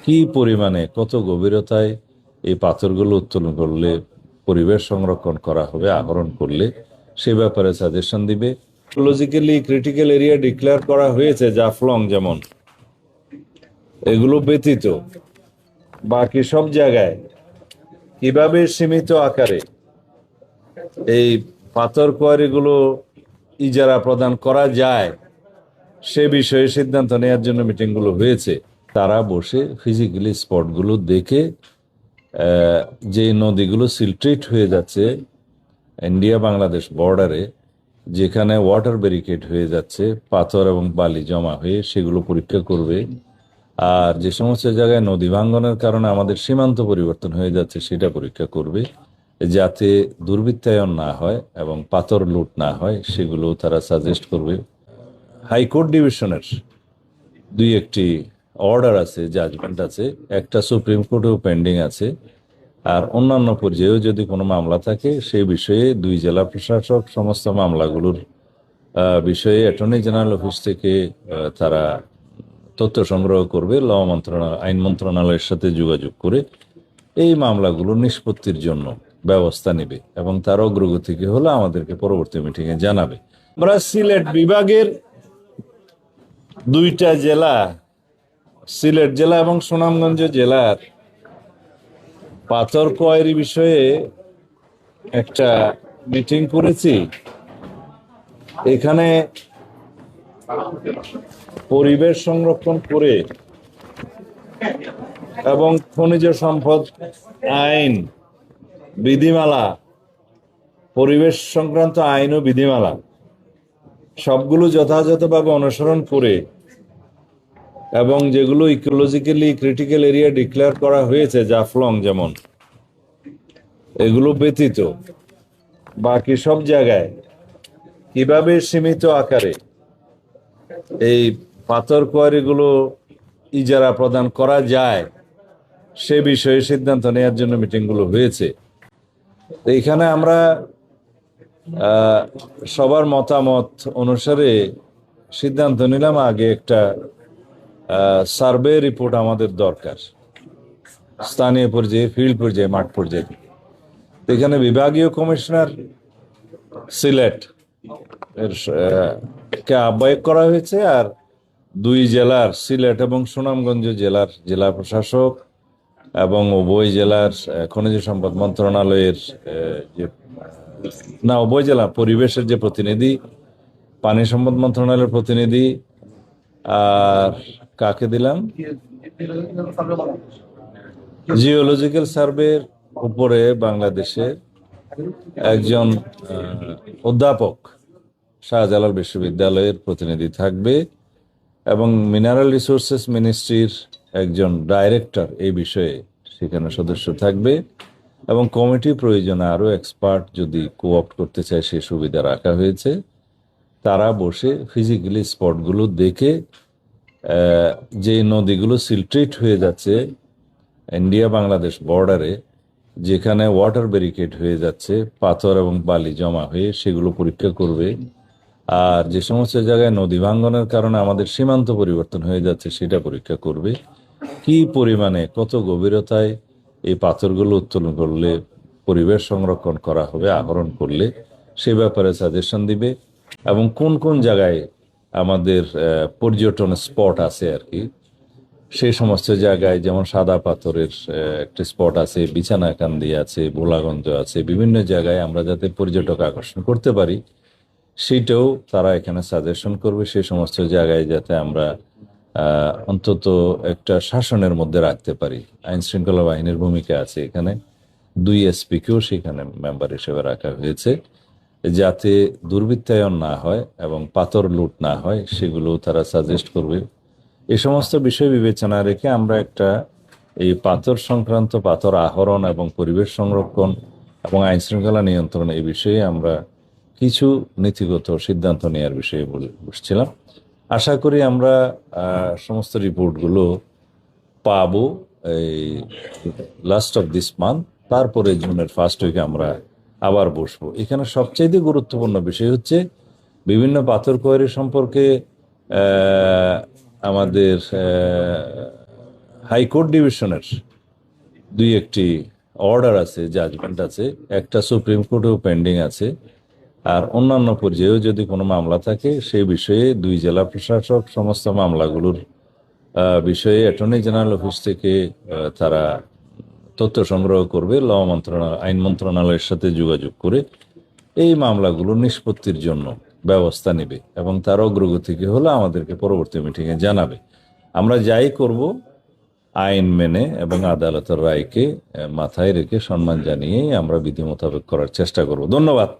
কি পরিমাণে কত গভীরতায় এই পাথরগুলো উত্তোলন করলে পরিবেশ সংরক্ষণ করা হবে, আহরণ করলে সে ব্যাপারে সাজেশন দিবে। ইকোলজিক্যালি ক্রিটিক্যাল এরিয়া ডিক্লেয়ার করা হয়েছে জাফলং, যেমন এগুলো ব্যতীত বাকি সব জায়গায় কিভাবে সীমিত আকারে এই পাথর কোয়ারিগুলো ইজারা প্রদান করা যায় সে বিষয়ে সিদ্ধান্ত নেওয়ার জন্য মিটিংগুলো হয়েছে। তারা বসে ফিজিক্যালি স্পটগুলো দেখে যে নদীগুলো সিলট্রেট হয়ে যাচ্ছে ইন্ডিয়া বাংলাদেশ বর্ডারে, যেখানে ওয়াটার ব্যারিকেড হয়ে যাচ্ছে, পাথর এবং বালি জমা হয়ে, সেগুলো পরীক্ষা করবে। আর যে সমস্ত জায়গায় নদী ভাঙ্গনের কারণে আমাদের সীমান্ত পরিবর্তন হয়ে যাচ্ছে সেটা পরীক্ষা করবে, যাতে দুর্বৃত্তায়ন না হয় এবং পাথর লুট না হয়, সেগুলো তারা সাজেস্ট করবে। হাইকোর্ট ডিভিশনের দুই একটি অর্ডার আছে, জাজমেন্ট আছে, একটা সুপ্রিম কোর্টেও পেন্ডিং আছে। আর অন্যান্য পর্যায়েও যদি কোনো মামলা থাকে সেই বিষয়ে দুই জেলা প্রশাসক সমস্ত মামলাগুলোর বিষয়ে অ্যাটর্নি জেনারেল অফিস থেকে তারা তথ্য সংগ্রহ করবে, আইন মন্ত্রণালয়ের সাথে যোগাযোগ করে এই মামলাগুলো নিষ্পত্তির জন্য ব্যবস্থা নেবে এবং তার অগ্রগতি হলে আমাদেরকে পরবর্তী মিটিংয়ে জানাবে। আমরা সিলেট বিভাগের দুইটা জেলা, সিলেট জেলা এবং সুনামগঞ্জ জেলার পাথর কোয়ারি বিষয়ে একটা মিটিং করেছি। এখানে পরিবেশ সংরক্ষণ করে এবং খনিজ সম্পদ আইন বিধিমালা, পরিবেশ সংক্রান্ত আইন ও বিধিমালা সবগুলো যথাযথভাবে অনুসরণ করে এবং যেগুলো ইকোলজিক্যালি ক্রিটিক্যাল এরিয়া ডিক্লেয়ার করা হয়েছে জাফলং, যেমন এগুলো ব্যতীত বাকি সব জায়গায় কিভাবে সীমিত আকারে এই পাথর কোয়ারিগুলো ইজারা প্রদান করা যায় সে বিষয়ে সিদ্ধান্ত নেওয়ার জন্য মিটিংগুলো হয়েছে। এখানে আমরা সবার মতামত অনুসারে সিদ্ধান্ত নিলাম, আগে একটা সার্ভে রিপোর্ট আমাদের দরকার, স্থানীয় পর্যায়ে, ফিল্ড পর্যায়ে, মাঠ পর্যায়ে। এখানে বিভাগীয় কমিশনার সিলেট এর কে আহ্বায়ক করা হয়েছে, আর দুই জেলার, সিলেট এবং সুনামগঞ্জ জেলার জেলা প্রশাসক এবং উভয় জেলার খনিজ সম্পদ মন্ত্রণালয়ের উভয় জেলা পরিবেশের যে প্রতিনিধি, পানি সম্পদ মন্ত্রণালয়ের প্রতিনিধি, আর কাকে দিলাম, জিওলজিক্যাল সার্ভের উপরে বাংলাদেশের একজন অধ্যাপক শাহজালাল বিশ্ববিদ্যালয়ের প্রতিনিধি থাকবে এবং মিনারেল রিসোর্সেস মিনিস্ট্রির একজন ডাইরেক্টর এই বিষয়ে সেখানে সদস্য থাকবে এবং কমিটি প্রয়োজনে আরো এক্সপার্ট যদি কোঅপ্ট করতে চায় সে সুবিধা রাখা হয়েছে। তারা বসে ফিজিক্যালি স্পটগুলো দেখে যে নদীগুলো সিলট্রেট হয়ে যাচ্ছে ইন্ডিয়া বাংলাদেশ বর্ডারে, যেখানে ওয়াটার ব্যারিকেড হয়ে যাচ্ছে, পাথর এবং বালি জমা হয়ে, সেগুলো পরীক্ষা করবে। আর যে সমস্ত জায়গায় নদী ভাঙ্গনের কারণে আমাদের সীমান্ত পরিবর্তন হয়ে যাচ্ছে সেটা পরীক্ষা করবে। কি পরিমাণে কত গভীরতায় এই পাথরগুলো উত্তোলন করলে পরিবেশ সংরক্ষণ করা হবে, আহরণ করলে সে ব্যাপারে সাজেশন দিবে এবং কোন কোন জায়গায় আমাদের পর্যটন স্পট আছে আর কি, সেই সমস্ত জায়গায়, যেমন সাদা পাথরের একটা স্পট আছে, বিছানাকান্দি আছে, ভোলাগঞ্জ আছে, বিভিন্ন জায়গায় আমরা যাতে পর্যটক আকর্ষণ করতে পারি সেইটাও তারা এখানে সাজেশন করবে। সেই সমস্ত জায়গায় যাতে আমরা অন্তত একটা শাসনের মধ্যে রাখতে পারি। আইন শৃঙ্খলা বাহিনীর ভূমিকা আছে এখানে, 2 এসপিকেও সেখানে মেম্বার হিসেবে রাখা হয়েছে, যাতে দুর্বৃত্তায়ন না হয় এবং পাথর লুট না হয়, সেগুলো তারা সাজেস্ট করবে। এই সমস্ত বিষয় বিবেচনা রেখে আমরা একটা এই পাথর সংক্রান্ত, পাথর আহরণ এবং পরিবেশ সংরক্ষণ এবং আইন শৃঙ্খলা নিয়ন্ত্রণ, এই বিষয়ে আমরা কিছু নীতিগত সিদ্ধান্ত নেওয়ার বিষয়ে বসছিলাম। আশা করি আমরা সমস্ত রিপোর্টগুলো পাবো এই লাস্ট অফ দিস মান্থ, তারপরে জুনের ফার্স্ট উইকে আমরা আবার বসবো। এখানে সবচেয়ে গুরুত্বপূর্ণ বিষয় হচ্ছে বিভিন্ন পাথর কোয়ারি সম্পর্কে আমাদের হাইকোর্ট ডিভিশনের দুই একটি অর্ডার আছে, জাজমেন্ট আছে, একটা সুপ্রিম কোর্টেও পেন্ডিং আছে। আর অন্যান্য পর্যায়েও যদি কোনো মামলা থাকে সেই বিষয়ে দুই জেলা প্রশাসক সমস্ত মামলাগুলোর বিষয়ে অ্যাটর্নি জেনারেল অফিস থেকে তারা তথ্য সংগ্রহ করবে, আইন মন্ত্রণালয়ের সাথে যোগাযোগ করে এই মামলাগুলো নিষ্পত্তির জন্য ব্যবস্থা নেবে এবং তার অগ্রগতিকে হলে আমাদেরকে পরবর্তী মিটিংয়ে জানাবে। আমরা যাই করব আইন মেনে এবং আদালতের রায়কে মাথায় রেখে সম্মান জানিয়েই আমরা বিধি মোতাবেক করার চেষ্টা করব। ধন্যবাদ।